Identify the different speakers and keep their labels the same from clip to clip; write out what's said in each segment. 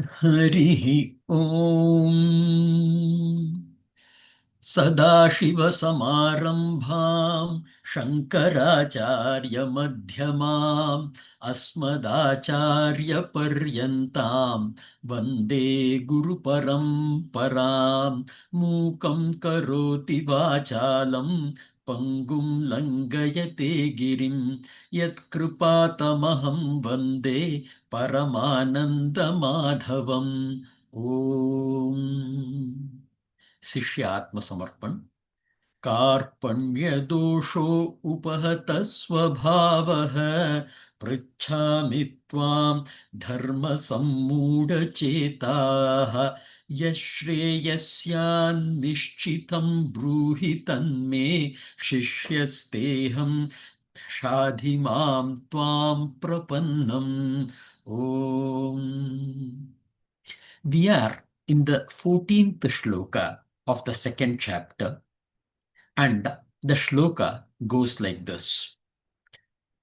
Speaker 1: Harihi Om. Sadashiva-samarambham Shankaracharya-madhyamam Asmadacharya-paryantam Vande Guru-paramparam Mukam karoti vachalam Pangum langayate girim Yat-kripatamaham vande Paramananda-madhavam. Om. शिष्य आत्मसमर्पण. कार्पण्य दोषो उपहत स्वभावः पृच्छामि त्वां धर्म सम्मूढचेताः यश्रेयस्यान्निश्चितं ब्रूहि तन्मे शिष्यस्तेऽहं शाधि मां त्वां प्रपन्नम्. Om. We are in the 14th shloka of the second chapter, and the shloka goes like this.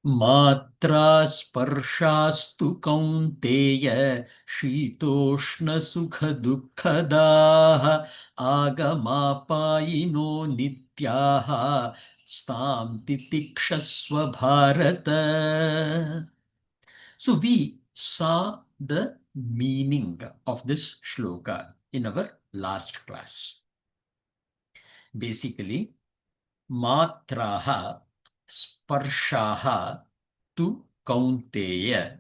Speaker 1: Matra sparshastu kaunteya shitoshna sukha dukkhadaha agamapayino nityaha stam titikshasva bharata. So we saw the meaning of this shloka in our last class. Basically, matraha sparshaha tu kaunteya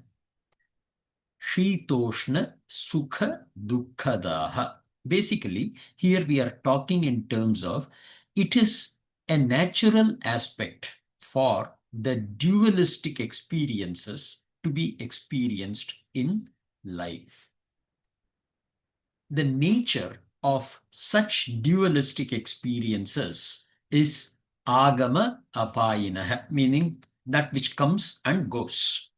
Speaker 1: shitoshna sukha dukkhadaha. Basically, here we are talking in terms of it is a natural aspect for the dualistic experiences to be experienced in life. The nature of such dualistic experiences is agama apayinaha, meaning that which comes and goes.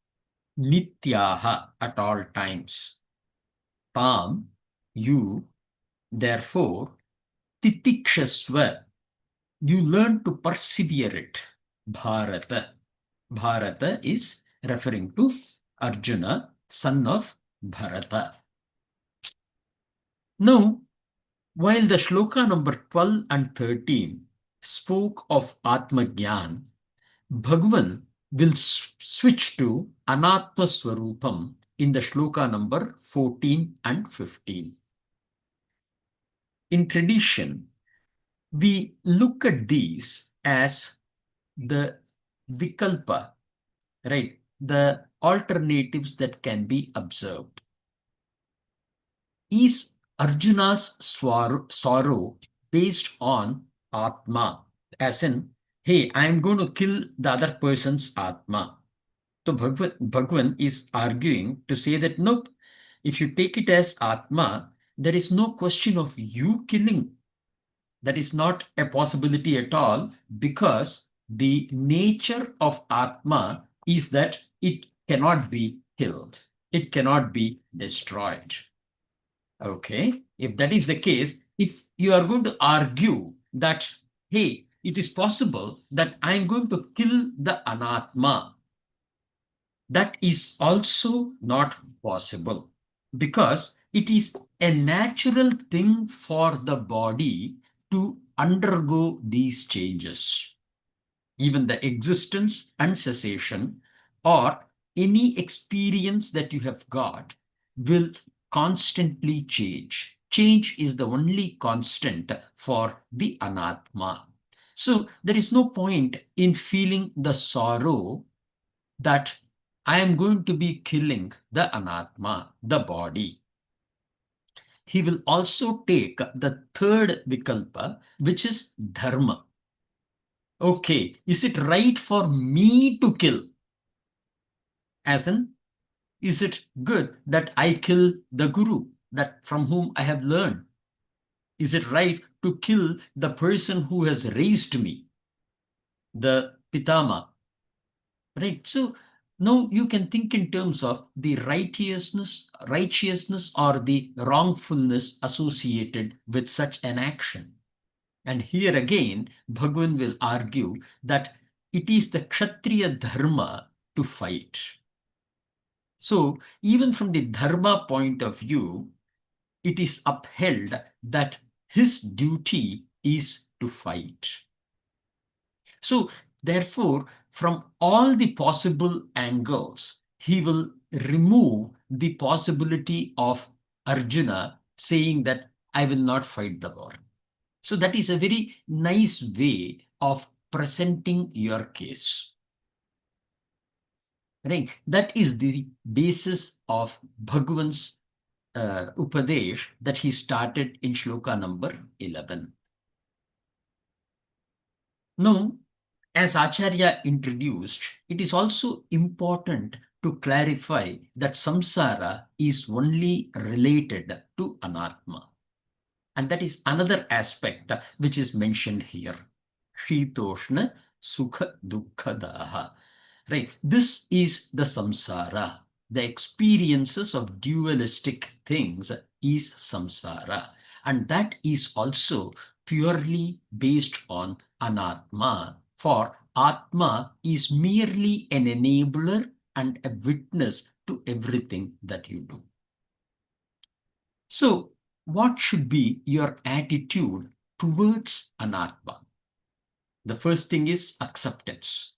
Speaker 1: Nityaha, at all times. Tam, you, therefore, titikshasva, you learn to persevere it. Bharata. Bharata is referring to Arjuna, son of Bharata. Now, while the shloka number 12 and 13 spoke of Atma Gyan, Bhagwan will switch to Anaatma Swarupam in the shloka number 14 and 15. In tradition, we look at these as the vikalpa, right? The alternatives that can be observed. Is Arjuna's sorrow based on Atma, as in, hey, I'm going to kill the other person's Atma? So Bhagwan is arguing to say that nope, if you take it as Atma, there is no question of you killing. That is not a possibility at all, because the nature of Atma is that it cannot be killed. It cannot be destroyed. Okay, if that is the case, if you are going to argue that, hey, it is possible that I'm going to kill the Anaatma, that is also not possible, because it is a natural thing for the body to undergo these changes. Even the existence and cessation, or any experience that you have got, will constantly change. Change is the only constant for the Anaatma. So there is no point in feeling the sorrow that I am going to be killing the Anaatma, the body. He will also take the third vikalpa, which is dharma. Okay, is it right for me to kill? As in, is it good that I kill the guru that from whom I have learned? Is it right to kill the person who has raised me, the pitama? Right. So now you can think in terms of the righteousness or the wrongfulness associated with such an action. And here again, Bhagwan will argue that it is the Kshatriya dharma to fight. So even from the dharma point of view, it is upheld that his duty is to fight. So therefore, from all the possible angles, he will remove the possibility of Arjuna saying that I will not fight the war. So that is a very nice way of presenting your case. Right? That is the basis of Bhagwan's Upadesh that he started in Shloka number 11. Now, as Acharya introduced, it is also important to clarify that samsara is only related to Anaatma. And that is another aspect which is mentioned here. Shitoshna Sukha Dukkadaha. Right. This is the samsara. The experiences of dualistic things is samsara. And that is also purely based on Anaatma. For Atma is merely an enabler and a witness to everything that you do. So, what should be your attitude towards Anaatma? The first thing is acceptance.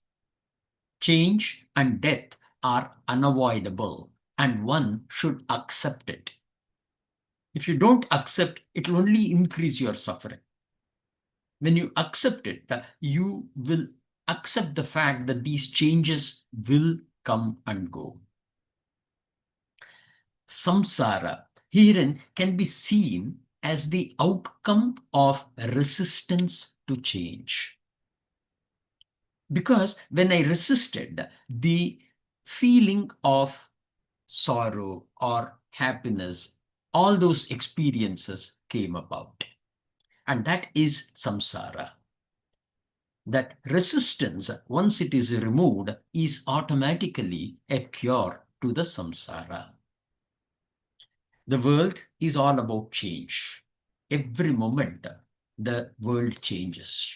Speaker 1: Change and death are unavoidable, and one should accept it. If you don't accept, it will only increase your suffering. When you accept it, you will accept the fact that these changes will come and go. Samsara herein can be seen as the outcome of resistance to change. Because when I resisted, the feeling of sorrow or happiness, all those experiences came about. And that is samsara. That resistance, once it is removed, is automatically a cure to the samsara. The world is all about change. Every moment, the world changes.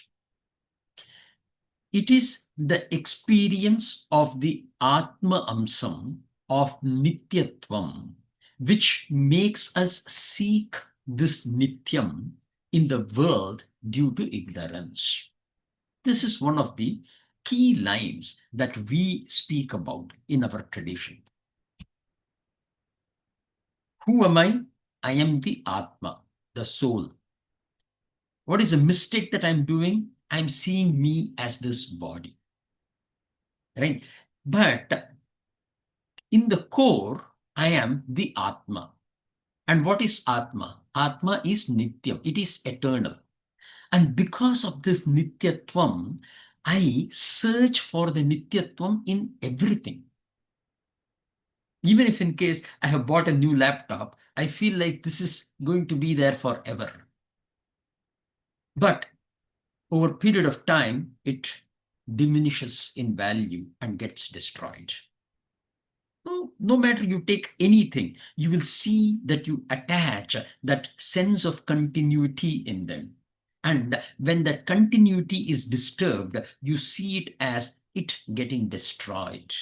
Speaker 1: It is the experience of the Atma Amsam of Nityatvam which makes us seek this Nityam in the world due to ignorance. This is one of the key lines that we speak about in our tradition. Who am I? I am the Atma, the soul. What is a mistake that I'm doing? I'm seeing me as this body. Right? But in the core, I am the Atma. And what is Atma? Atma is Nityam. It is eternal. And because of this Nityatvam, I search for the Nityatvam in everything. Even if in case I have bought a new laptop, I feel like this is going to be there forever. But over a period of time, it diminishes in value and gets destroyed. No matter you take anything, you will see that you attach that sense of continuity in them. And when that continuity is disturbed, you see it as it getting destroyed.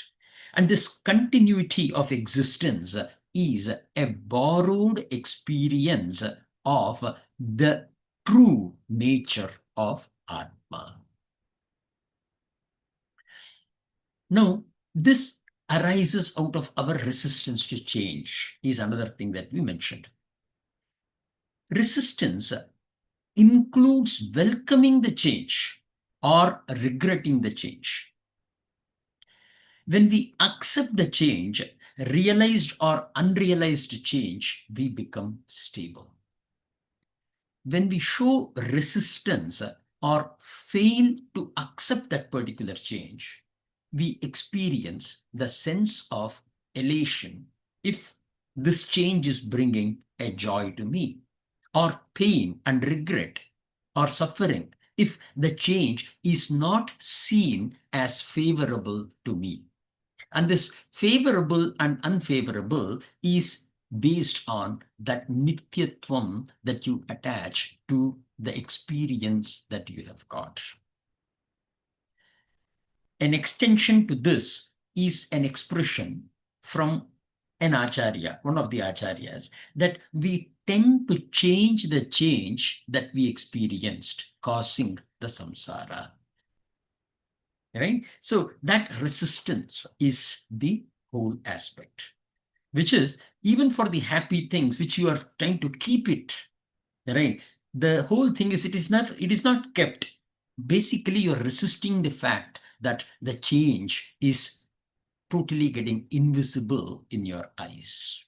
Speaker 1: And this continuity of existence is a borrowed experience of the true nature of Atma. Now, this arises out of our resistance to change, is another thing that we mentioned. Resistance includes welcoming the change or regretting the change. When we accept the change, realized or unrealized change, we become stable. When we show resistance or fail to accept that particular change, we experience the sense of elation if this change is bringing a joy to me, or pain and regret or suffering if the change is not seen as favorable to me. And this favorable and unfavorable is based on that nityatvam that you attach to the experience that you have got. An extension to this is an expression from an acharya, one of the acharyas, that we tend to change the change that we experienced, causing the samsara. Right? So that resistance is the whole aspect, which is even for the happy things which you are trying to keep it, right? The whole thing is it is not kept. Basically, you're resisting the fact that the change is totally getting invisible in your eyes.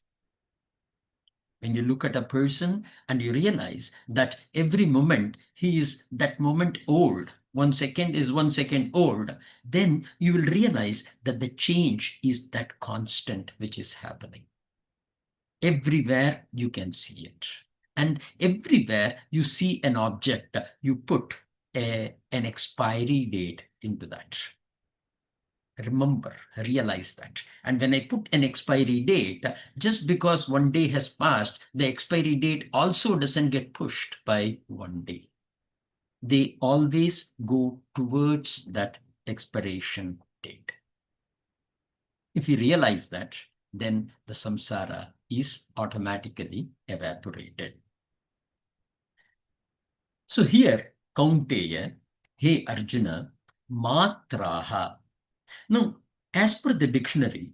Speaker 1: When you look at a person and you realize that every moment he is that moment old, 1 second is 1 second old, then you will realize that the change is that constant which is happening. Everywhere you can see it. And everywhere you see an object, you put an expiry date into that. Remember, realize that. And when I put an expiry date, just because 1 day has passed, the expiry date also doesn't get pushed by 1 day. They always go towards that expiration date. If you realize that, then the samsara is automatically evaporated. So here, Kaunteya, hey Arjuna, matraha. Now, as per the dictionary,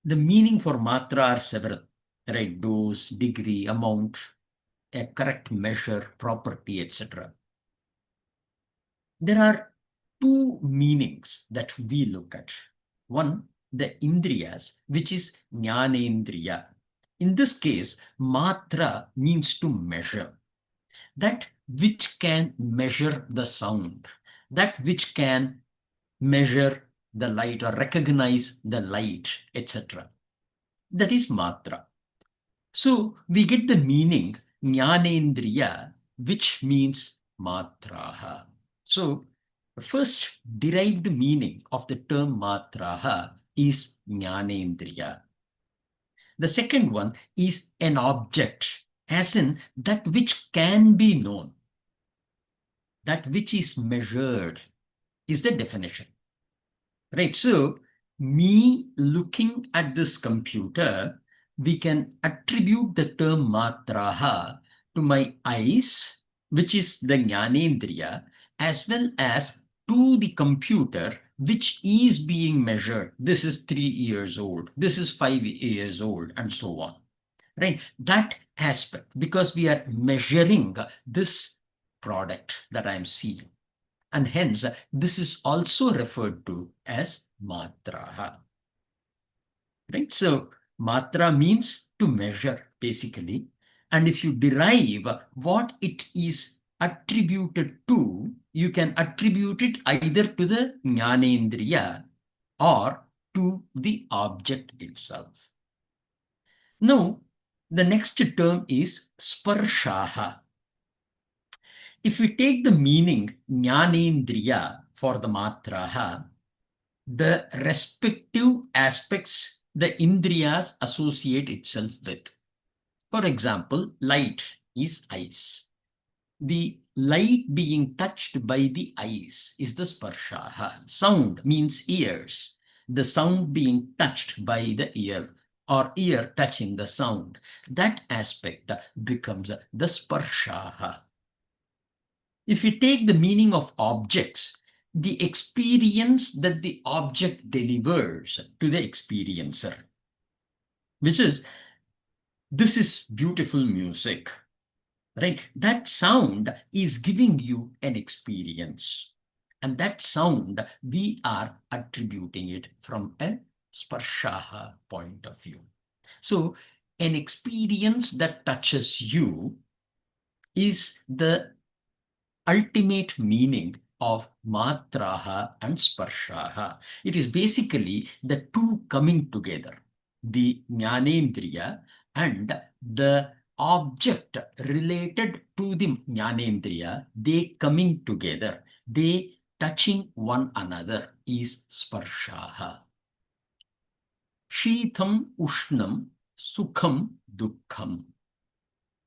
Speaker 1: the meaning for matra are several, right? Dose, degree, amount, a correct measure, property, etc. There are two meanings that we look at. One, the indriyas, which is jnanendriya. In this case, matra means to measure. That which can measure the sound, that which can measure the light or recognize the light, etc. That is matra. So we get the meaning jnanendriya, which means matraha. So the first derived meaning of the term matraha is jnanendriya. The second one is an object, as in that which can be known, that which is measured, is the definition. Right. So me looking at this computer, we can attribute the term matraha to my eyes, which is the jnanendriya, as well as to the computer, which is being measured. This is 3 years old. This is 5 years old, and so on. Right. That aspect, because we are measuring this product that I'm seeing. And hence, this is also referred to as matraha. Right? So, matra means to measure, basically. And if you derive what it is attributed to, you can attribute it either to the jnanendriya or to the object itself. Now, the next term is sparshaha. If we take the meaning jnanendriya for the matraha, the respective aspects the indriyas associate itself with. For example, light is eyes. The light being touched by the eyes is the sparshaha. Sound means ears. The sound being touched by the ear or ear touching the sound. That aspect becomes the sparshaha. If you take the meaning of objects, the experience that the object delivers to the experiencer, which is, this is beautiful music, right? That sound is giving you an experience. And that sound, we are attributing it from a sparshaha point of view. So an experience that touches you is the ultimate meaning of matraha and sparshaha. It is basically the two coming together, the jnanendriya and the object related to the jnanendriya, they coming together, they touching one another is sparshaha. Shitham ushnam sukham dukkham.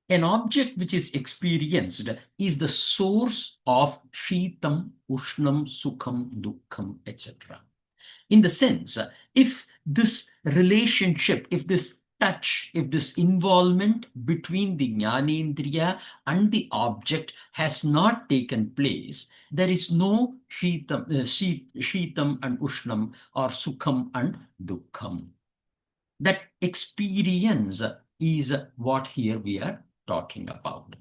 Speaker 1: An object which is experienced is the source of Shitam, Ushnam, Sukham, Dukkham, etc. In the sense, if this relationship, if this touch, if this involvement between the Jnanendriya and the object has not taken place, there is no Shitam and Ushnam, or Sukham and Dukkham. That experience is what here we are talking about.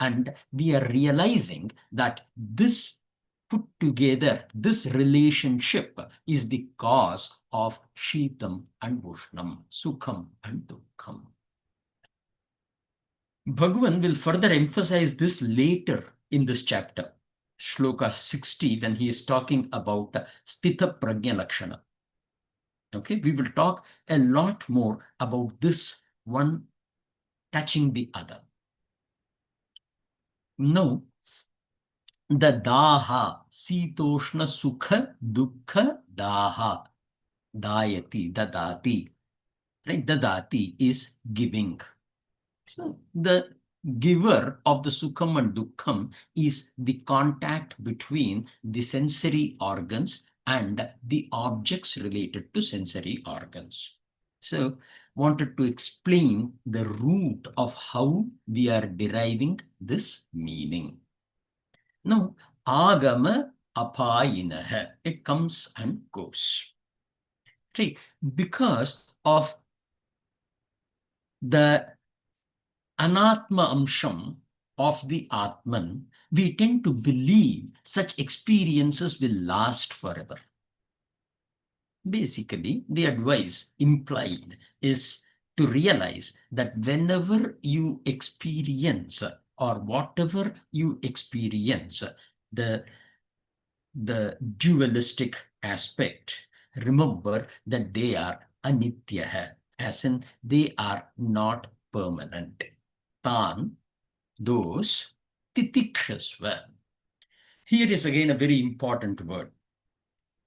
Speaker 1: And we are realizing that this put together, this relationship is the cause of Shitam and Ushnam, Sukham and Dukkham. Bhagavan will further emphasize this later in this chapter, Shloka 60, when he is talking about Sthita Prajna Lakshana. Okay, we will talk a lot more about this one touching the other. Now, the daha, sitoshna sukha dukkha daha, dayati, dadati, right? Dadati is giving. So the giver of the sukham and dukkham is the contact between the sensory organs and the objects related to sensory organs. So wanted to explain the root of how we are deriving this meaning. Now, agama apayinaha, it comes and goes. Right? Because of the Anaatma amsham of the Atman, we tend to believe such experiences will last forever. Basically, the advice implied is to realize that whenever you experience, or whatever you experience, the dualistic aspect, remember that they are anitya, as in they are not permanent. Tan, those, titikshasva. Here is again a very important word.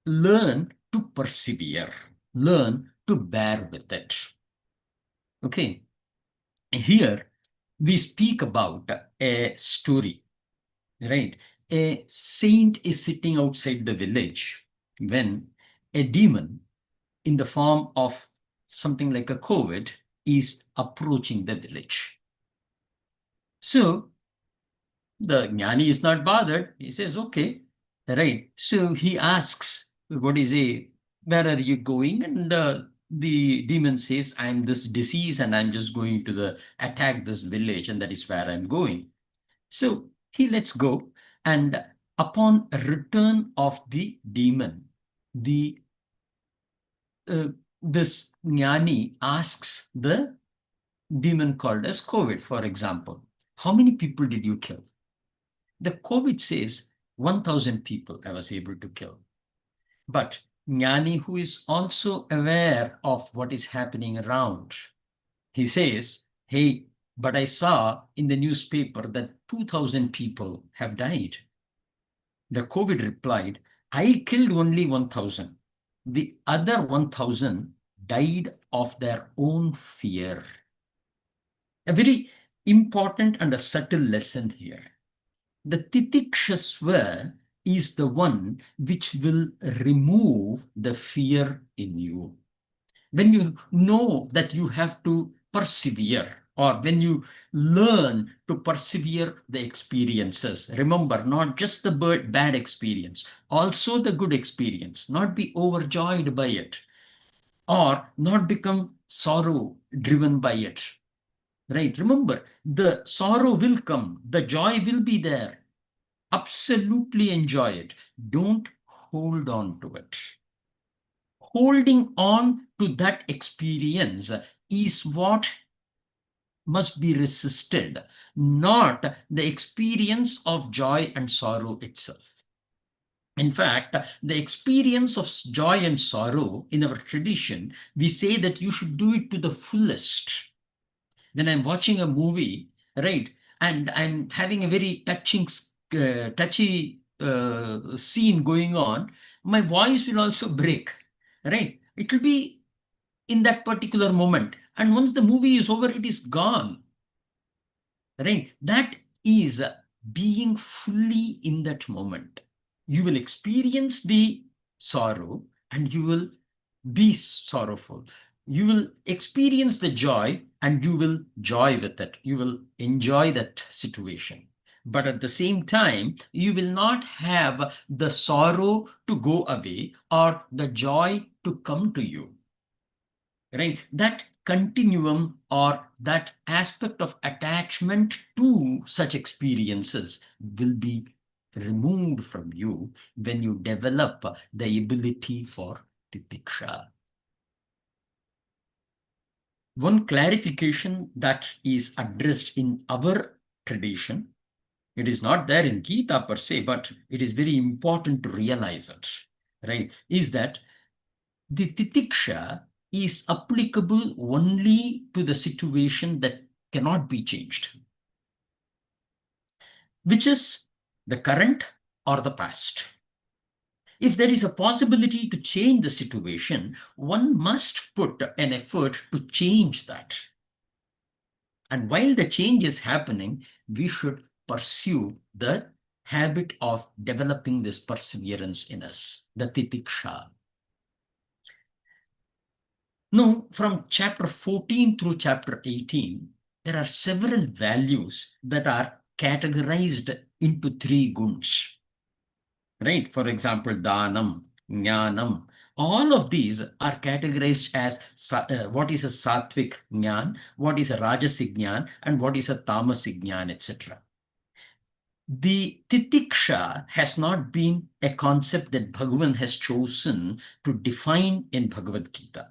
Speaker 1: Learn to persevere. Learn to bear with it. Okay. Here we speak about a story, right? A saint is sitting outside the village when a demon in the form of something like a COVID is approaching the village. So the jnani is not bothered. He says, okay, right. So he asks, what is a, where are you going? And the demon says, I'm this disease and I'm just going to attack this village, and that is where I'm going. So he lets go, and upon return of the demon, this jnani asks the demon called as COVID, for example, how many people did you kill? The COVID says 1,000 people I was able to kill. But Jnani, who is also aware of what is happening around, he says, hey, but I saw in the newspaper that 2,000 people have died. The COVID replied, I killed only 1,000. The other 1,000 died of their own fear. A very important and a subtle lesson here. The Titiksha is the one which will remove the fear in you. When you know that you have to persevere, or when you learn to persevere the experiences, remember, not just the bad experience, also the good experience, not be overjoyed by it, or not become sorrow driven by it. Right? Remember, the sorrow will come, the joy will be there. Absolutely enjoy it. Don't hold on to it. Holding on to that experience is what must be resisted, not the experience of joy and sorrow itself. In fact, the experience of joy and sorrow in our tradition, we say that you should do it to the fullest. When I'm watching a movie, right, and I'm having a very touchy scene going on, my voice will also break, right? It will be in that particular moment. And once the movie is over, it is gone, right? That is being fully in that moment. You will experience the sorrow and you will be sorrowful. You will experience the joy and you will joy with it. You will enjoy that situation. But at the same time, you will not have the sorrow to go away or the joy to come to you. Right? That continuum or that aspect of attachment to such experiences will be removed from you when you develop the ability for titiksha. One clarification that is addressed in our tradition, it is not there in Gita per se, but it is very important to realize it, right? Is that the titiksha is applicable only to the situation that cannot be changed, which is the current or the past. If there is a possibility to change the situation, one must put an effort to change that. And while the change is happening, we should pursue the habit of developing this perseverance in us, the titiksha. Now, from chapter 14 through chapter 18, there are several values that are categorized into three guns. Right? For example, dhanam, jnanam. All of these are categorized as what is a sattvic jnan, what is a rajasic jnan, and what is a tamasic jnan, etc. The titiksha has not been a concept that Bhagavan has chosen to define in Bhagavad Gita.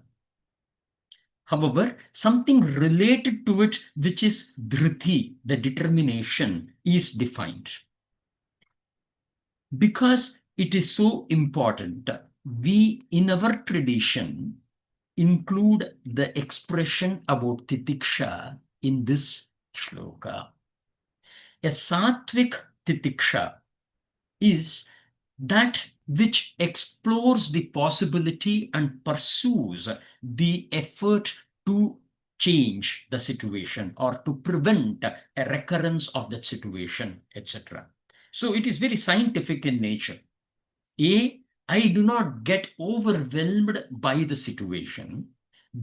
Speaker 1: However, something related to it, which is dhriti, the determination, is defined. Because it is so important, we in our tradition include the expression about titiksha in this shloka. A sattvic titiksha is that which explores the possibility and pursues the effort to change the situation or to prevent a recurrence of that situation, etc. So it is very scientific in nature. I do not get overwhelmed by the situation.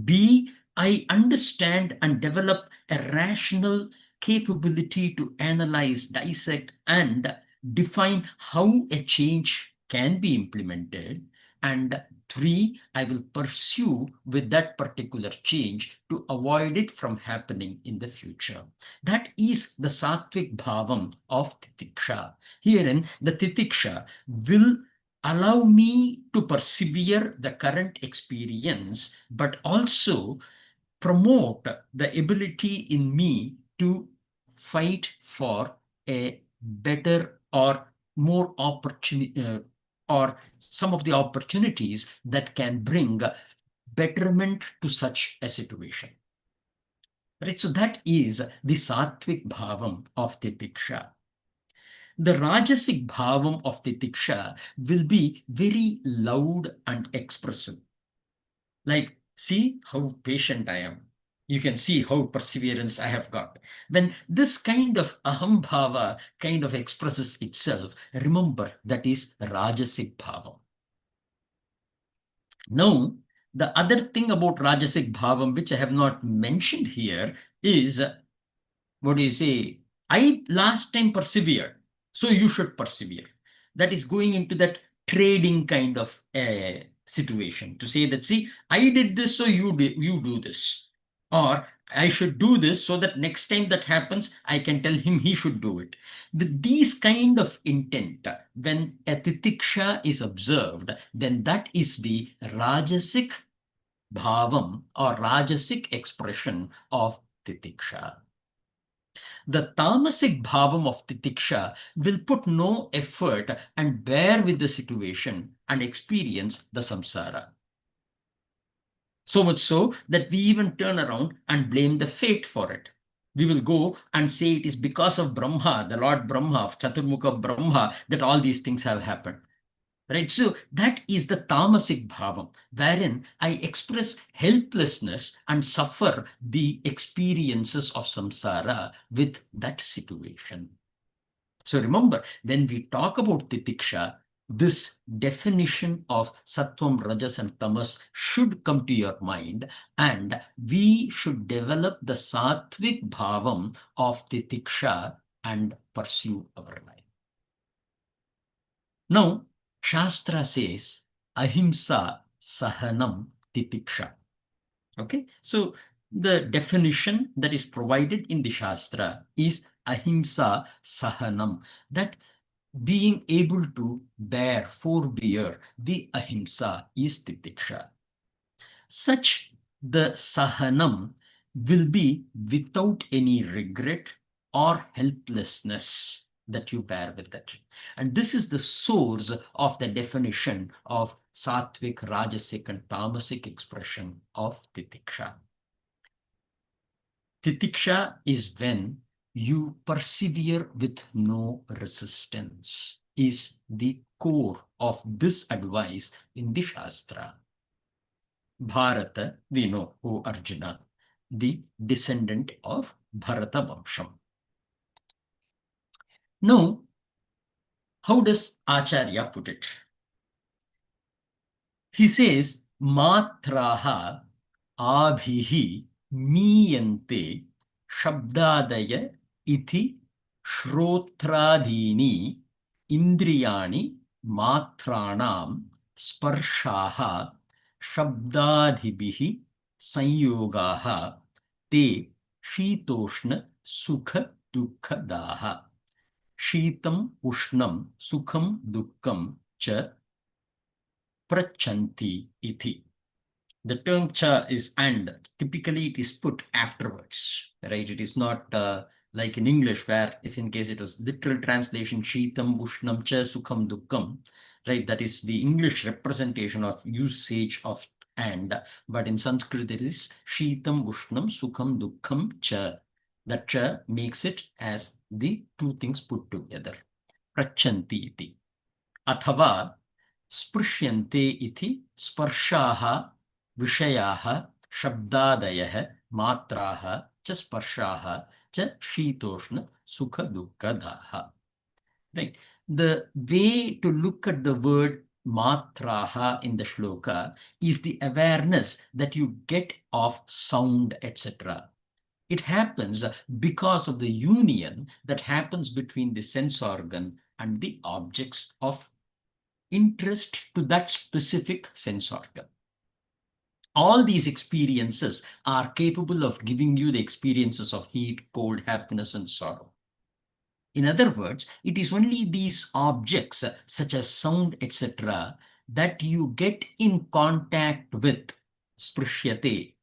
Speaker 1: B, I understand and develop a rational capability to analyze, dissect, and define how a change can be implemented. And 3, I will pursue with that particular change to avoid it from happening in the future. That is the sattvic bhavam of titiksha. Herein, the titiksha will allow me to persevere the current experience, but also promote the ability in me to fight for a better or more opportunity or some of the opportunities that can bring betterment to such a situation. Right? So that is the sattvic bhavam of titiksha. The Rajasic bhavam of Titiksha will be very loud and expressive. Like, see how patient I am. You can see how perseverance I have got. When this kind of aham bhava kind of expresses itself, remember that is Rajasic bhavam. Now, the other thing about Rajasic bhavam, which I have not mentioned here, is what do you say? I last time persevered, so you should persevere. That is going into that trading kind of situation to say that, see, I did this, so you do this. Or I should do this so that next time that happens, I can tell him he should do it. With these kind of intent, when a titiksha is observed, then that is the Rajasic bhavam or Rajasic expression of titiksha. The tamasic bhavam of titiksha will put no effort and bear with the situation and experience the samsara. So much so that we even turn around and blame the fate for it. We will go and say it is because of Brahma, the Lord Brahma, Chaturmukha Brahma, that all these things have happened. Right? So that is the tamasic bhavam, wherein I express helplessness and suffer the experiences of samsara with that situation. So remember, when we talk about titiksha, this definition of Sattvam, Rajas, and Tamas should come to your mind, and we should develop the Sattvic bhavam of Titiksha and pursue our life. Now, Shastra says, Ahimsa Sahanam Titiksha. Okay, so the definition that is provided in the Shastra is Ahimsa Sahanam, that being able to forbear the ahimsa is titiksha. Such the sahanam will be without any regret or helplessness that you bear with it. And this is the source of the definition of Sattvic, Rajasic, and Tamasic expression of Titiksha. Titiksha is when you persevere with no resistance, is the core of this advice in the Shastra. Bharata, we know, O Arjuna, the descendant of Bharata Vamsham. Now, how does Acharya put it? He says, Matraha abhihi miyante shabdadaya iti shrotradini indriyani matranam sparshaha shabdadhibihi sanyogaha te shitoshna sukha dukkadaha. Shitam ushnam sukham dukkam cha prachanti iti. The term cha is and. Typically, it is put afterwards, right? It is not like in English, where if in case it was literal translation, shitam ushnam cha sukham dukkam, right? That is the English representation of usage of and. But in Sanskrit, it is shitam ushnam sukham dukkam cha. That cha makes it as the two things put together. Prachanti iti. Athava sprishyante iti sparshaha vishayaha shabdadayah matraha cha sparshaha cha shitoshna sukha dukkadaha. Right. The way to look at the word matraha in the shloka is the awareness that you get of sound, etc. It happens because of the union that happens between the sense organ and the objects of interest to that specific sense organ. All these experiences are capable of giving you the experiences of heat, cold, happiness, and sorrow. In other words, it is only these objects, such as sound, etc., that you get in contact with, sprishyate,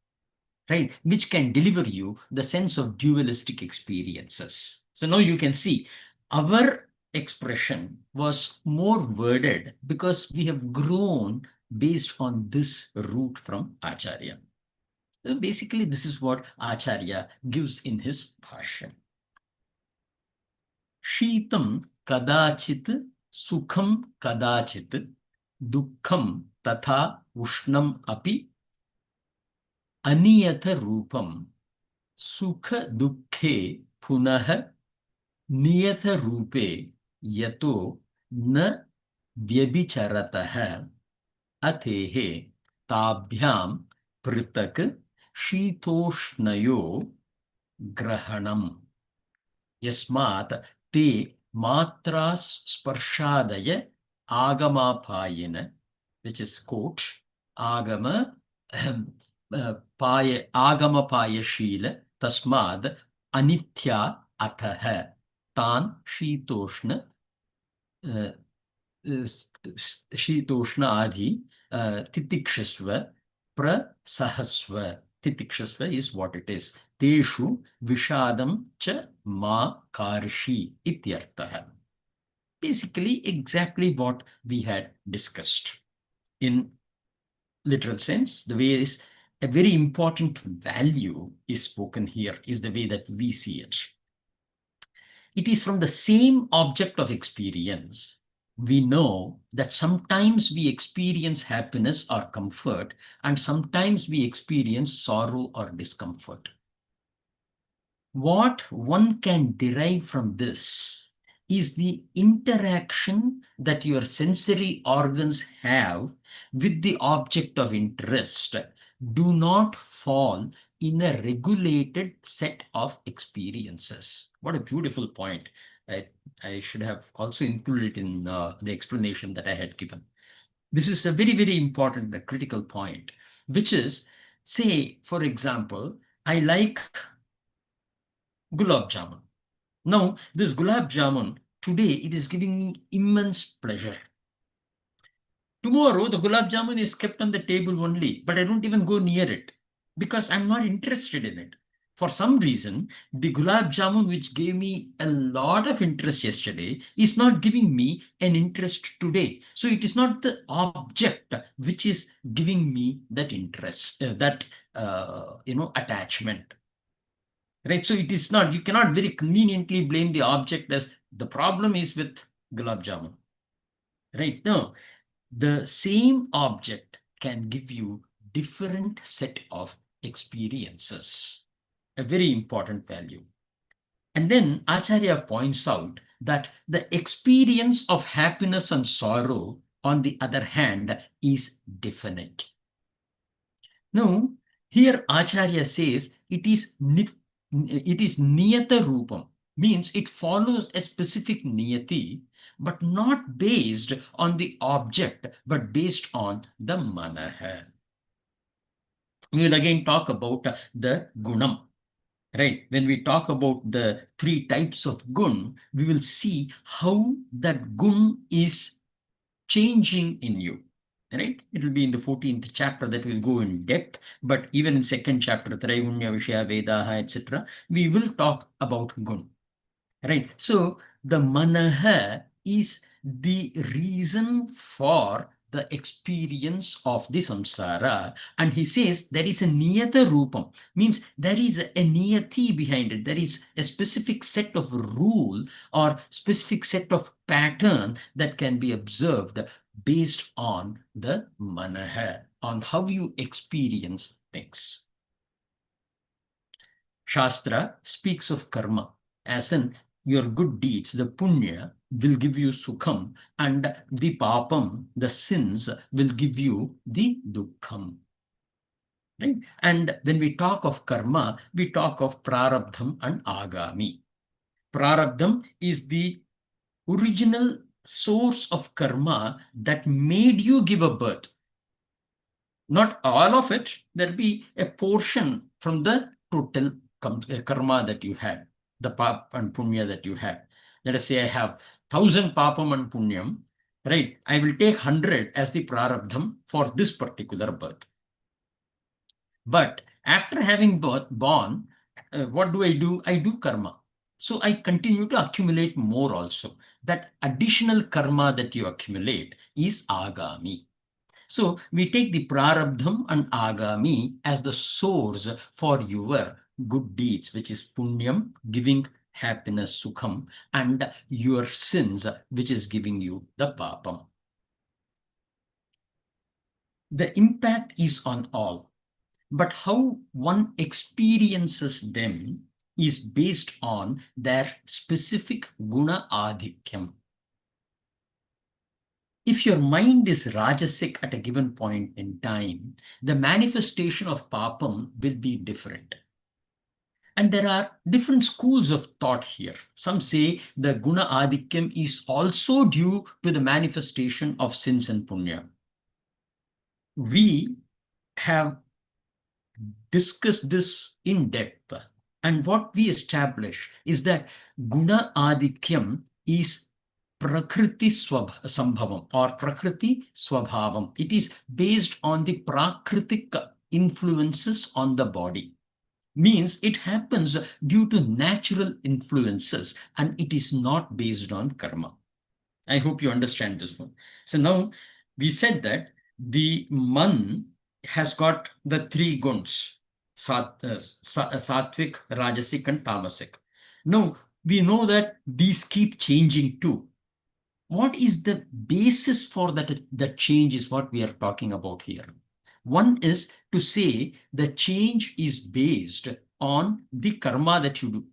Speaker 1: right, which can deliver you the sense of dualistic experiences. So now you can see our expression was more worded because we have grown based on this root from Acharya. So basically, this is what Acharya gives in his bhashya. Shitam kadachit sukham kadachit dukkham tatha ushnam api aniyata rupam sukha dukkhe punah niyata rupe yato na vyabhicharatah atehe tabhyam pritak shitoshnayo grahanam yasmat te matras sparshadaya agamapayena, which is quote, agama agamapayashila tasmad anitya atah tan shitoshna adi titikshasva prasahasva. Titikshasva is what it is. Teshu vishadam cha ma karshi ityartah. Basically, exactly what we had discussed. In literal sense, the way is a very important value is spoken here, is the way that we see it. It is from the same object of experience. We know that sometimes we experience happiness or comfort, and sometimes we experience sorrow or discomfort. What one can derive from this is the interaction that your sensory organs have with the object of interest do not fall in a regulated set of experiences. What a beautiful point. I should have also included in the explanation that I had given. This is a very, very important, a critical point, which is, say, for example, I like gulab jamun. Now, this gulab jamun, today, it is giving me immense pleasure. Tomorrow, the gulab jamun is kept on the table only, but I don't even go near it because I'm not interested in it. For some reason, the gulab jamun, which gave me a lot of interest yesterday, is not giving me an interest today. So it is not the object which is giving me that interest, attachment. Right? So it is not, you cannot very conveniently blame the object as the problem is with gulab jamun. Right? No, the same object can give you different set of experiences, a very important value. And then Acharya points out that the experience of happiness and sorrow, on the other hand, is definite. Now, here Acharya says it is niyata rupam, means it follows a specific niyati, but not based on the object, but based on the manaha. We will again talk about the gunam. Right? When we talk about the three types of gun, we will see how that gun is changing in you. Right? It will be in the 14th chapter that will go in depth, but even in second chapter, Traigunya Vishya Vedaha, etc., we will talk about gun. Right? So the manaha is the reason for the experience of the samsara. And he says there is a niyata rupam, means there is a niyati behind it. There is a specific set of rule or specific set of pattern that can be observed based on the manaha, on how you experience things. Shastra speaks of karma as in your good deeds, the punya, will give you sukham, and the papam, the sins, will give you the dukkham. Right? And when we talk of karma, we talk of prarabdham and agami. Prarabdham is the original source of karma that made you give a birth. Not all of it, there'll be a portion from the total karma that you had, the pap and punya that you had. Let us say I have 1,000 papam and punyam, right? I will take 100 as the prarabdham for this particular birth. But after having born, what do? I do karma. So I continue to accumulate more also. That additional karma that you accumulate is agami. So we take the prarabdham and agami as the source for your good deeds, which is punyam, giving happiness, sukham, and your sins, which is giving you the papam. The impact is on all, but how one experiences them is based on their specific guna adhikyam. If your mind is Rajasic at a given point in time, the manifestation of papam will be different. And there are different schools of thought here. Some say the guna adhikyam is also due to the manifestation of sins and punya. We have discussed this in depth. And what we establish is that guna adhikyam is Prakriti Sambhavam or Prakriti Swabhavam. It is based on the Prakritic influences on the body. Means it happens due to natural influences and it is not based on karma. I hope you understand this one. So now we said that the man has got the three guns, Sattvic, Rajasic, and Tamasic. Now we know that these keep changing too. What is the basis for that change is what we are talking about here. One is to say the change is based on the karma that you do.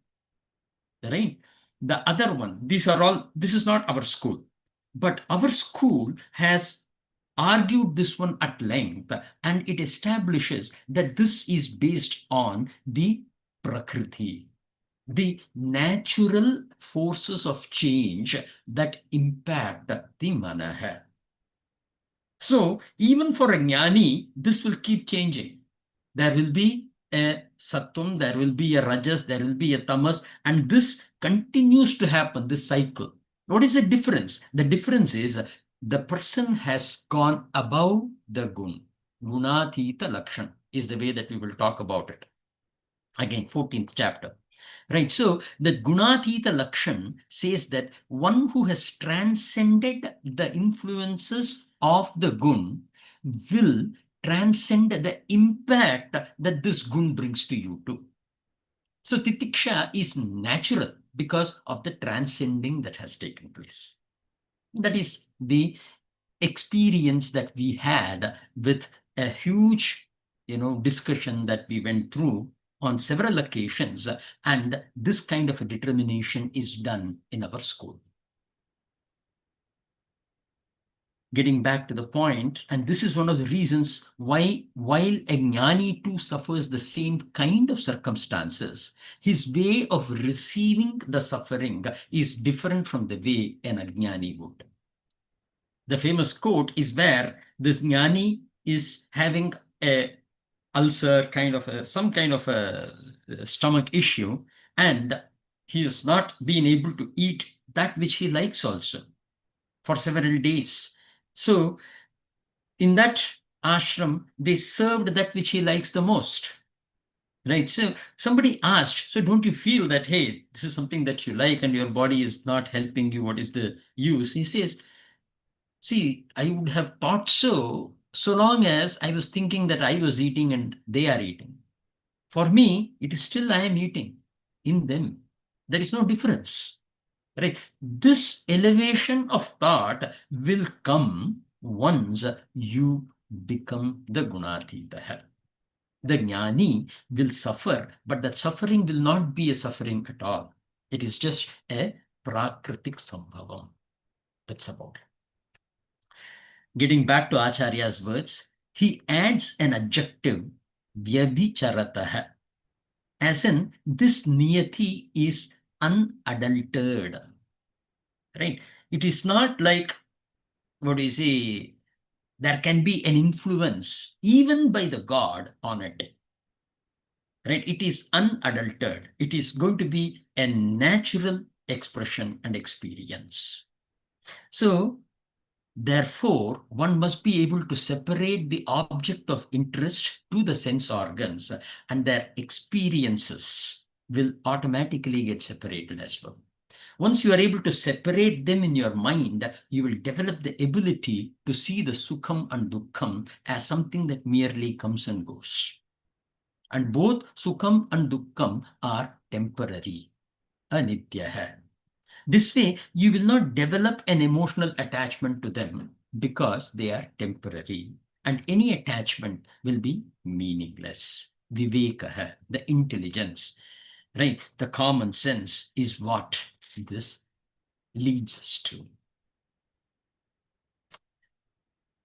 Speaker 1: Right? the other one, this is not our school, but our school has argued this one at length, and it establishes that this is based on the prakriti, the natural forces of change that impact the manaha. So even for a jnani, this will keep changing. There will be a sattvam, there will be a rajas, there will be a tamas, and this continues to happen, this cycle. What is the difference? The difference is the person has gone above the gun. Gunathita lakshan is the way that we will talk about it. Again, 14th chapter. Right. So the Gunathita Lakshan says that one who has transcended the influences of the gun will transcend the impact that this gun brings to you too. So Titiksha is natural because of the transcending that has taken place. That is the experience that we had with a huge, discussion that we went through on several occasions, and this kind of a determination is done in our school. Getting back to the point, and this is one of the reasons why, while a jnani too suffers the same kind of circumstances, his way of receiving the suffering is different from the way an ajnani would. The famous quote is where this jnani is having a ulcer, some kind of a stomach issue, and he has not been able to eat that which he likes also for several days. So in that ashram, they served that which he likes the most. Right. So somebody asked, so don't you feel that, hey, this is something that you like and your body is not helping you? What is the use? He says, see, I would have thought so long as I was thinking that I was eating and they are eating. For me, it is still I am eating in them. There is no difference. Right? This elevation of thought will come once you become the Gunathita. The jnani will suffer, but that suffering will not be a suffering at all. It is just a prakritik sambhavam. That's about it. Getting back to Acharya's words, he adds an adjective, vyabhicharatah, as in this niyati is unadulterated. Right? It is not like, what do you say, there can be an influence even by the God on it. Right? It is unadulterated. It is going to be a natural expression and experience. So therefore, one must be able to separate the object of interest to the sense organs, and their experiences will automatically get separated as well. Once you are able to separate them in your mind, you will develop the ability to see the sukham and dukkham as something that merely comes and goes. And both sukham and dukkham are temporary, anitya. This way, you will not develop an emotional attachment to them because they are temporary. And any attachment will be meaningless. Vivekaha, the intelligence, right? The common sense is what this leads us to.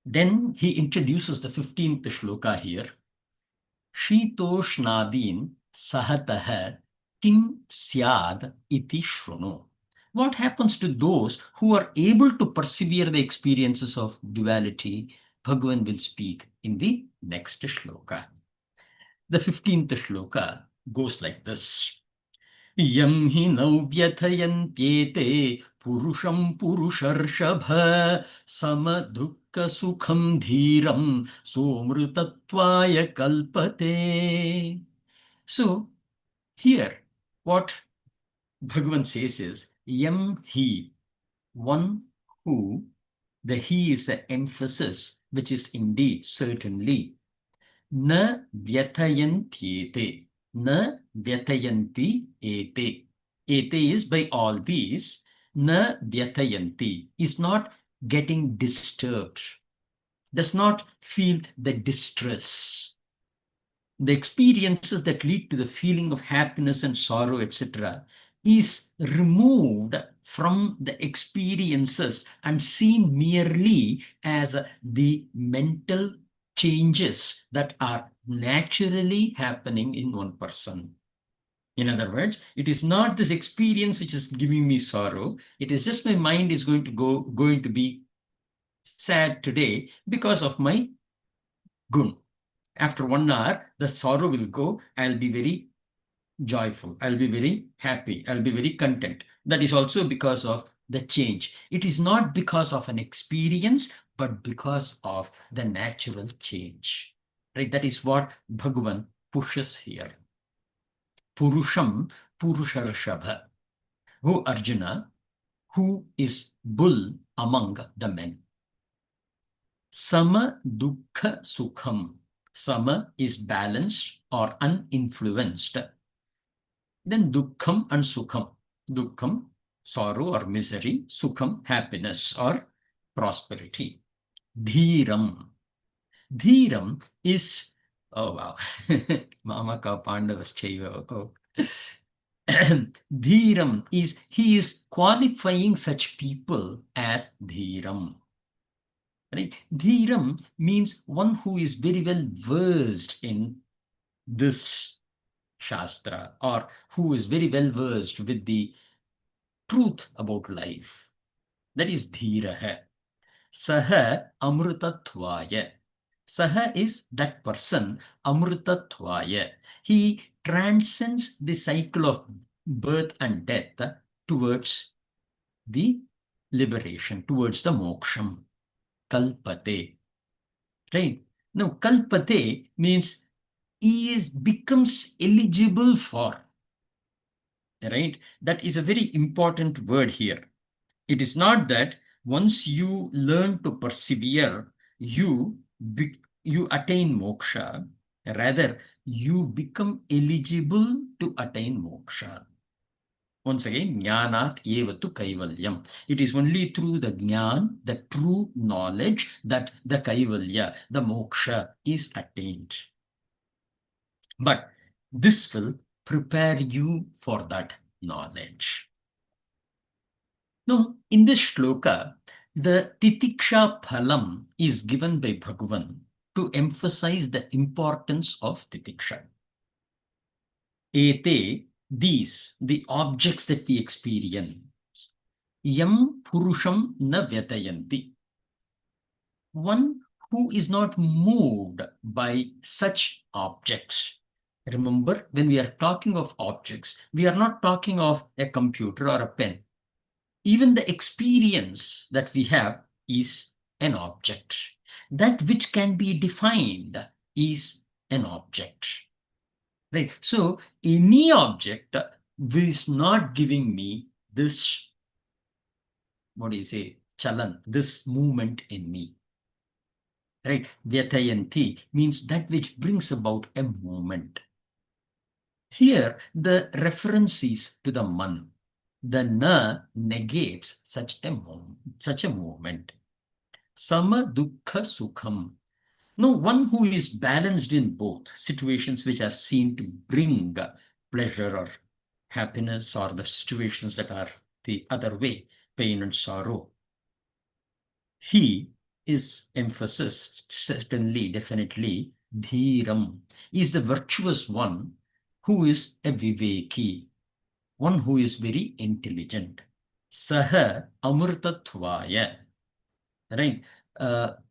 Speaker 1: Then he introduces the 15th shloka here. Shitoshnadin sahatah kim syad iti shruno. What happens to those who are able to persevere the experiences of duality? Bhagavan will speak in the next shloka. The 15th shloka goes like this. Yam hi navyathayantyete purusham purusharshabha Sama-Dukha-Sukham Dhiram somrutatvaya kalpate. So here what Bhagavan says is, Yam Hi, one who, the He is the emphasis, which is indeed, certainly, Na vyathayantyete, Na vyathayanti ete. Ete is by all these, Na vyathayanti is not getting disturbed, does not feel the distress. The experiences that lead to the feeling of happiness and sorrow, etc., is removed from the experiences and seen merely as the mental changes that are naturally happening in one person. In other words, it is not this experience which is giving me sorrow. It is just my mind is going to be sad today because of my gun. After 1 hour, the sorrow will go. I'll be very joyful. I'll be very happy. I'll be very content. That is also because of the change. It is not because of an experience, but because of the natural change. Right? That is what Bhagavan pushes here. Purusham Purusharashabha. Who Arjuna, who is bull among the men. Sama-Dukha-Sukham. Sama is balanced or uninfluenced. Then Dukkham and Sukham. Dukkham, sorrow or misery. Sukham, happiness or prosperity. Dhiram. Dhiram is, oh wow, Mama ka Pandavas chaiva. Oh. Dhiram is, he is qualifying such people as Dhiram. Right? Dhiram means one who is very well versed in this Shastra, or who is very well versed with the truth about life. That is Dhiraha. Saha Amrutatvaya. Saha is that person, Amrutatvaya. He transcends the cycle of birth and death towards the liberation, towards the moksham. Kalpate. Right? Now, kalpate means he becomes eligible for. Right? That is a very important word here. It is not that once you learn to persevere, you attain moksha. Rather, you become eligible to attain moksha. Once again, jnanat evatu kaivalyam. It is only through the jnana, the true knowledge, that the kaivalya, the moksha, is attained. But this will prepare you for that knowledge. Now, in this shloka, the Titiksha phalam is given by Bhagavan to emphasize the importance of Titiksha. Ete, these, the objects that we experience, yam purusham na vyatayanti. One who is not moved by such objects. Remember, when we are talking of objects, we are not talking of a computer or a pen. Even the experience that we have is an object. That which can be defined is an object. Right? So any object is not giving me this, what do you say, chalan, this movement in me. Right? Vyatayanti means that which brings about a movement. Here, the reference is to the man. The na negates such a movement. Sama-Dukha-Sukham. No, one who is balanced in both situations which are seen to bring pleasure or happiness, or the situations that are the other way, pain and sorrow. He is emphasis, certainly, definitely, Dhiram is the virtuous one who is a Viveki, one who is very intelligent. Saha Amrtatvaya. Right?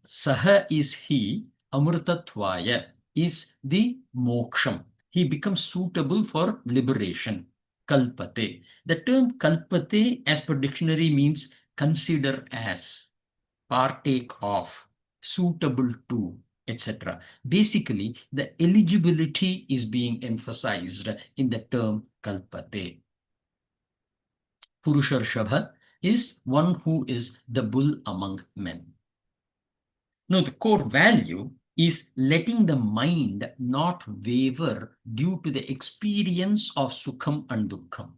Speaker 1: Saha is he, Amrtatvaya is the moksham. He becomes suitable for liberation. Kalpate. The term kalpate, as per dictionary, means consider as, partake of, suitable to, etc. Basically, the eligibility is being emphasized in the term kalpate. Purusharshabha is one who is the bull among men. Now, the core value is letting the mind not waver due to the experience of Sukham and Dukkham.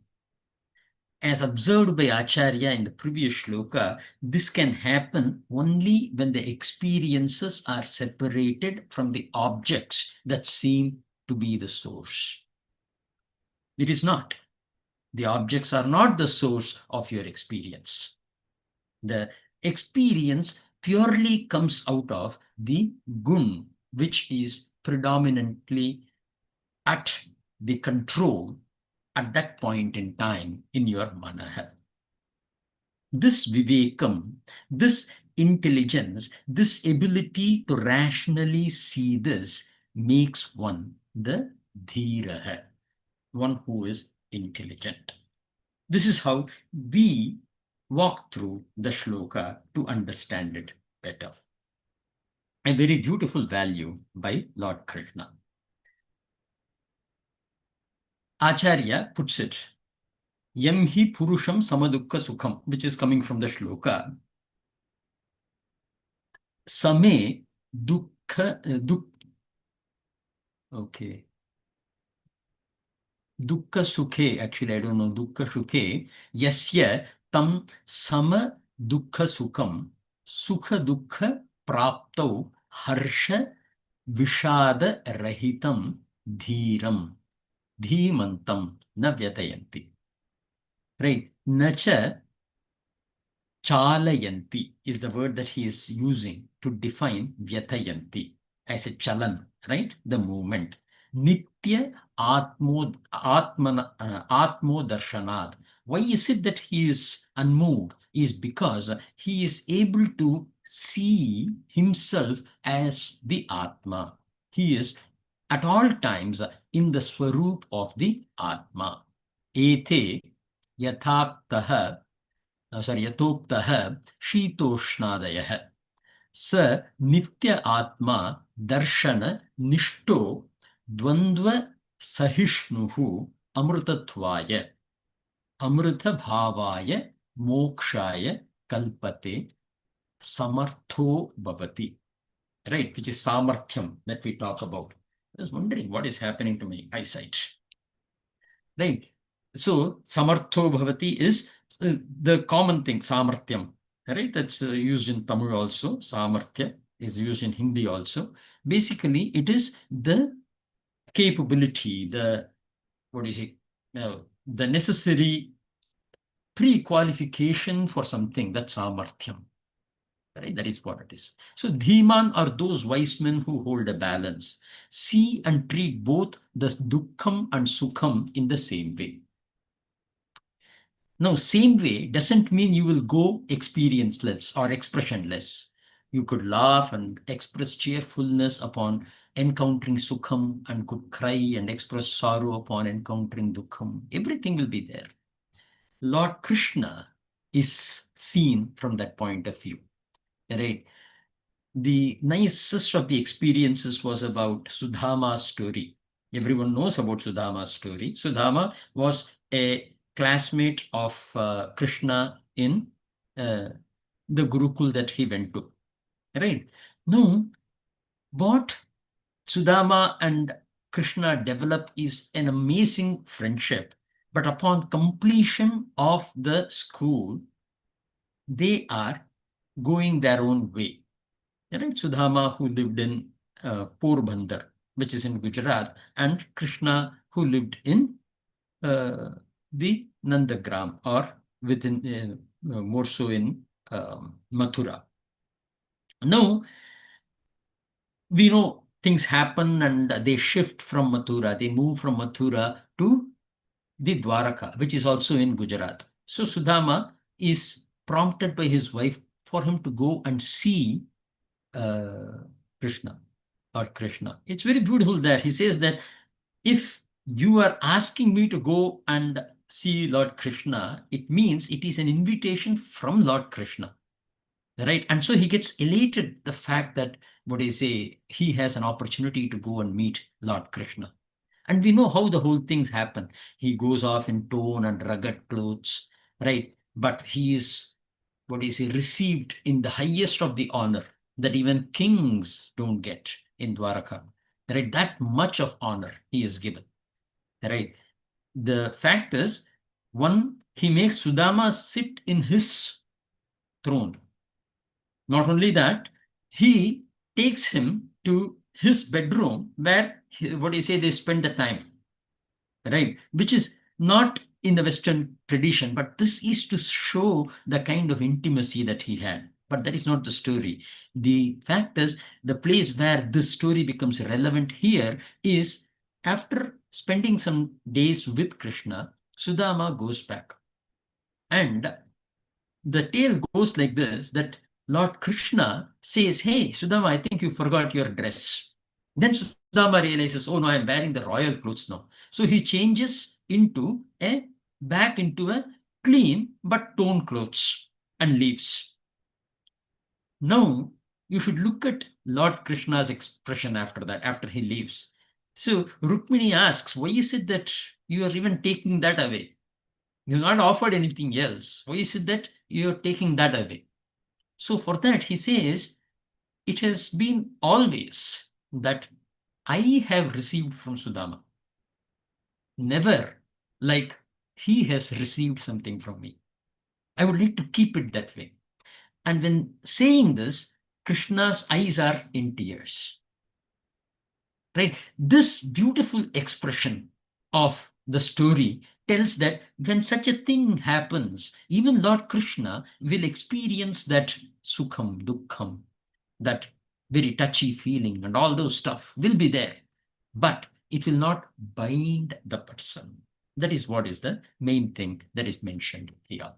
Speaker 1: As observed by Acharya in the previous shloka, this can happen only when the experiences are separated from the objects that seem to be the source. It is not. The objects are not the source of your experience. The experience purely comes out of the gun, which is predominantly at the control at that point in time in your manaha. This vivekam, this intelligence, this ability to rationally see this makes one the dhira, one who is intelligent. This is how we walk through the shloka to understand it better. A very beautiful value by Lord Krishna. Acharya puts it, Yam hi purusham Sama-Dukha-Sukham, which is coming from the shloka. Same dukkha, okay. Dukkha sukhe, actually, I don't know, dukkha sukhe, yasya tam sama dukkha sukham, sukha dukkha praptau harsha vishada rahitam dhiram, dhimantam na vyatayanti. Right? Nacha chalayanti is the word that he is using to define vyatayanti as a chalan, right? The movement. Nitya atmo darshanad. Why is it that he is unmoved? Is because he is able to see himself as the Atma. He is at all times in the swaroop of the Atma. Ete yathaktaha, yatoktaha shitoshnadayah. स नित्य आत्मा दर्शन निष्ठो द्वंद्व सहिष्णुः अमृतत्वाय अमृत भावाय मोक्षाय कल्पते samartho bhavati. Right, which is samarthyam that we talk about. I was wondering what is happening to my eyesight. Right. So samartho bhavati is the common thing, samarthyam. Right, that's used in Tamil also. Samarthya is used in Hindi also. Basically, it is the capability, the the necessary pre-qualification for something. That's samarthyam. Right, that is what it is. So dhiman are those wise men who hold a balance, see and treat both the dukkham and sukham in the same way. Now, same way doesn't mean you will go experienceless or expressionless. You could laugh and express cheerfulness upon encountering sukham and could cry and express sorrow upon encountering dukkham. Everything will be there. Lord Krishna is seen from that point of view. Right? The nicest of the experiences was about Sudhama's story. Everyone knows about Sudhama's story. Sudhama was a classmate of Krishna in the Gurukul that he went to. Right? Now, what Sudhama and Krishna develop is an amazing friendship. But upon completion of the school, they are going their own way. Right? Sudhama, who lived in Porbandar, which is in Gujarat, and Krishna, who lived in the Nandagram, or within more so in Mathura. Now, we know things happen and they shift from Mathura. They move from Mathura to the Dwaraka, which is also in Gujarat. So Sudhama is prompted by his wife for him to go and see Krishna or Krishna. It's very beautiful there. He says that if you are asking me to go and see Lord Krishna, it means it is an invitation from Lord Krishna. Right? And so he gets elated the fact that, he has an opportunity to go and meet Lord Krishna. And we know how the whole things happen. He goes off in torn and rugged clothes, right? But he is, received in the highest of the honor that even kings don't get in Dwaraka. Right? That much of honor he is given. Right? The fact is, he makes Sudama sit in his throne. Not only that, he takes him to his bedroom where, they spend the time. Right? Which is not in the Western tradition, but this is to show the kind of intimacy that he had. But that is not the story. The fact is, the place where this story becomes relevant here is after spending some days with Krishna, Sudama goes back. And the tale goes like this, that Lord Krishna says, hey, Sudama, I think you forgot your dress. Then Sudama realizes, oh no, I'm wearing the royal clothes now. So he changes back into a clean but torn clothes and leaves. Now, you should look at Lord Krishna's expression after that, after he leaves. So Rukmini asks, why is it that you are even taking that away? You're not offered anything else. Why is it that you're taking that away? So for that, he says, it has been always that I have received from Sudama. Never like he has received something from me. I would like to keep it that way. And when saying this, Krishna's eyes are in tears. Right? This beautiful expression of the story tells that when such a thing happens, even Lord Krishna will experience that sukham, dukkham, that very touchy feeling and all those stuff will be there, but it will not bind the person. That is what is the main thing that is mentioned here.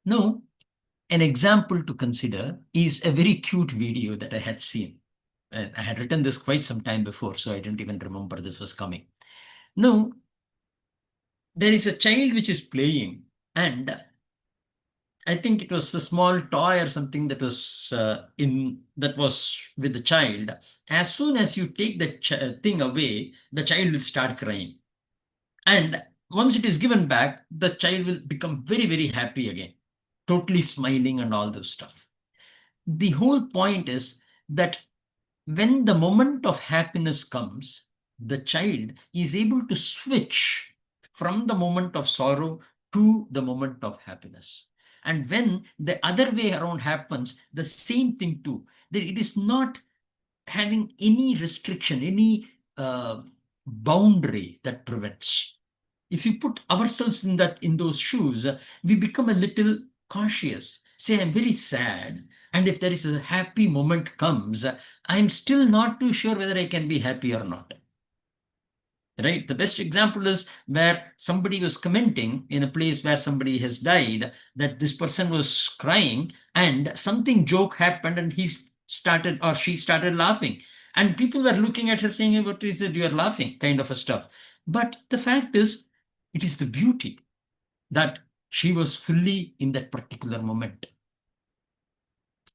Speaker 1: Now, an example to consider is a very cute video that I had seen. I had written this quite some time before, so I didn't even remember this was coming. Now, there is a child which is playing, and I think it was a small toy or something that was with the child. As soon as you take the thing away, the child will start crying. And once it is given back, the child will become very, very happy again, totally smiling and all those stuff. The whole point is that when the moment of happiness comes, the child is able to switch from the moment of sorrow to the moment of happiness. And when the other way around happens, the same thing too. That it is not having any restriction, any boundary that prevents. If you put ourselves in those shoes, we become a little cautious. Say, I'm very sad, and if there is a happy moment comes, I'm still not too sure whether I can be happy or not. Right? The best example is where somebody was commenting in a place where somebody has died, that this person was crying and something joke happened and he started or she started laughing. And people were looking at her saying, "Hey, what is it? You're laughing," kind of a stuff. But the fact is, it is the beauty that she was fully in that particular moment.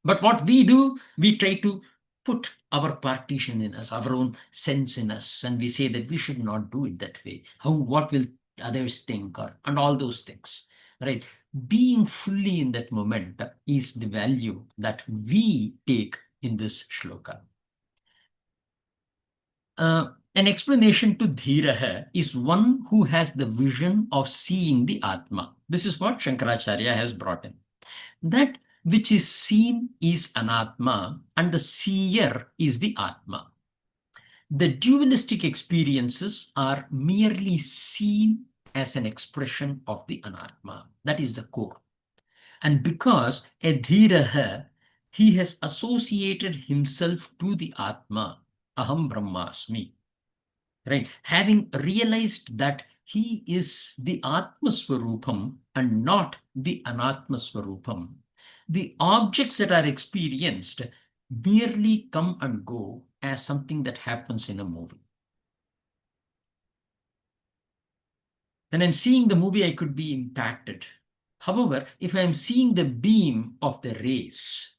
Speaker 1: But what we do, we try to put our partition in us, our own sense in us, and we say that we should not do it that way. What will others think, and all those things, right? Being fully in that moment is the value that we take in this shloka. An explanation to Dhira is one who has the vision of seeing the Atma. This is what Shankaracharya has brought in. That which is seen is Anaatma, and the seer is the Atma. The dualistic experiences are merely seen as an expression of the Anaatma. That is the core. And because a Dhira, he has associated himself to the Atma, Aham Brahmasmi. Right? Having realized that he is the Atma Swarupam and not the Anatma Swarupam, the objects that are experienced merely come and go as something that happens in a movie. When I'm seeing the movie, I could be impacted. However, if I'm seeing the beam of the rays,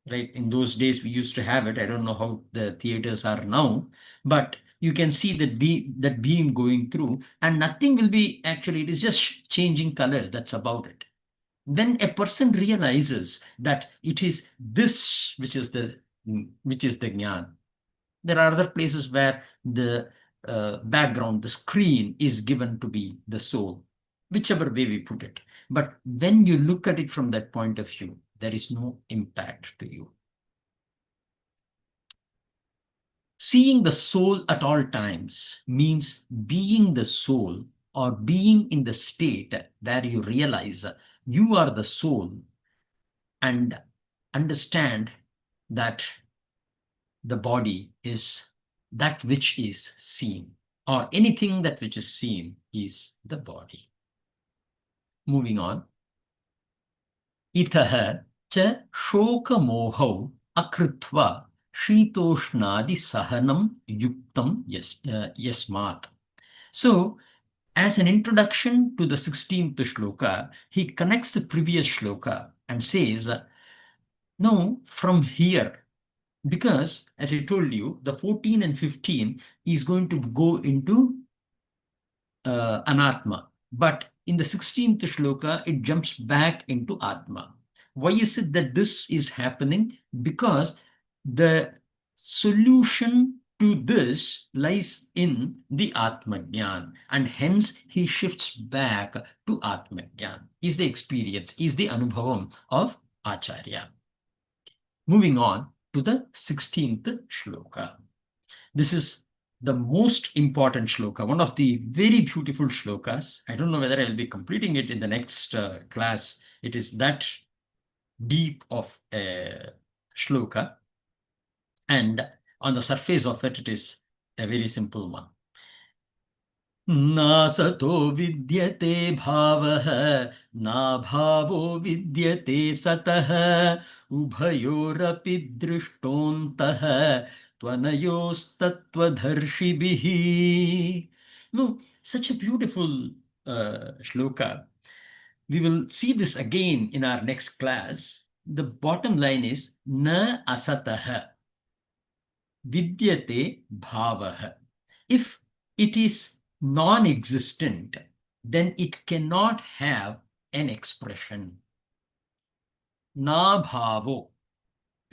Speaker 1: right, in those days we used to have it, I don't know how the theaters are now, but you can see that beam going through, and nothing will be actually, it is just changing colors, that's about it. Then a person realizes that it is this which is the jnana. There are other places where the background, the screen is given to be the soul, whichever way we put it. But when you look at it from that point of view, there is no impact to you. Seeing the soul at all times means being the soul or being in the state where you realize you are the soul and understand that the body is that which is seen, or anything that which is seen is the body. Moving on. Itah cha shokamohau akritva shitoshnadi sahanam yuktam yasmat. So, as an introduction to the 16th shloka, he connects the previous shloka and says, now from here, because as I told you, the 14 and 15 is going to go into Anaatma. But in the 16th shloka, it jumps back into Atma. Why is it that this is happening? Because the solution to this lies in the Atma Jnana, and hence he shifts back to Atma Jnana, is the experience, is the anubhavam of Acharya. Moving on to the 16th shloka. This is the most important shloka, one of the very beautiful shlokas. I don't know whether I'll be completing it in the next class. It is that deep of a shloka. And on the surface of it, it is a very simple one. नासतो विद्यते भावः नाभावो विद्यते सतः उभयोरपि दृष्टोऽन्तः त्वनयोस्तत्त्वदर्शिभिः. No, such a beautiful shloka. We will see this again in our next class. The bottom line is na asatah vidyate bhavah. If it is non-existent, then it cannot have an expression. Na bhavo,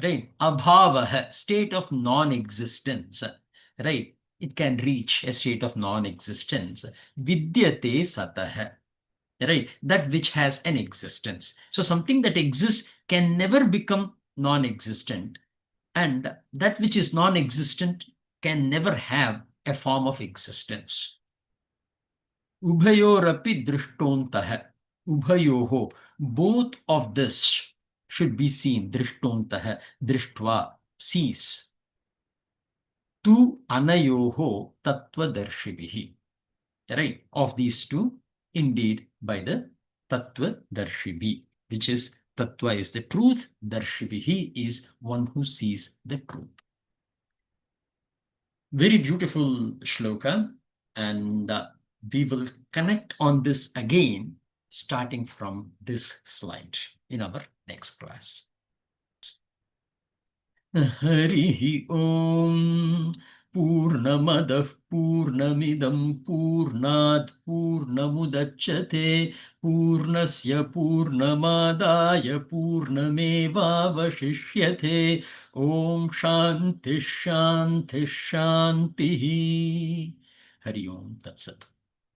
Speaker 1: right? Abhavah, state of non-existence, right? It can reach a state of non-existence. Vidyate satah, right? That which has an existence. So something that exists can never become non-existent, and that which is non-existent can never have a form of existence. Ubhayorapi drishtontah. Ubhayoho. Both of this should be seen. Drishtontah. Drishtva. Sees. Tu anayoho tattva-darshibihi. Right? Of these two, indeed, by the tattva-darshibi, which is tattva is the truth, darshibihi is one who sees the truth. Very beautiful shloka, and we will connect on this again starting from this slide in our next class. Harihi Om Purnamadah Purnamidam Purnat Purnamudachyate Purnasya Purnamadaya Purnamevavashishyate. Om Shanti Shanti Shanti. Hari Om Tat Sat.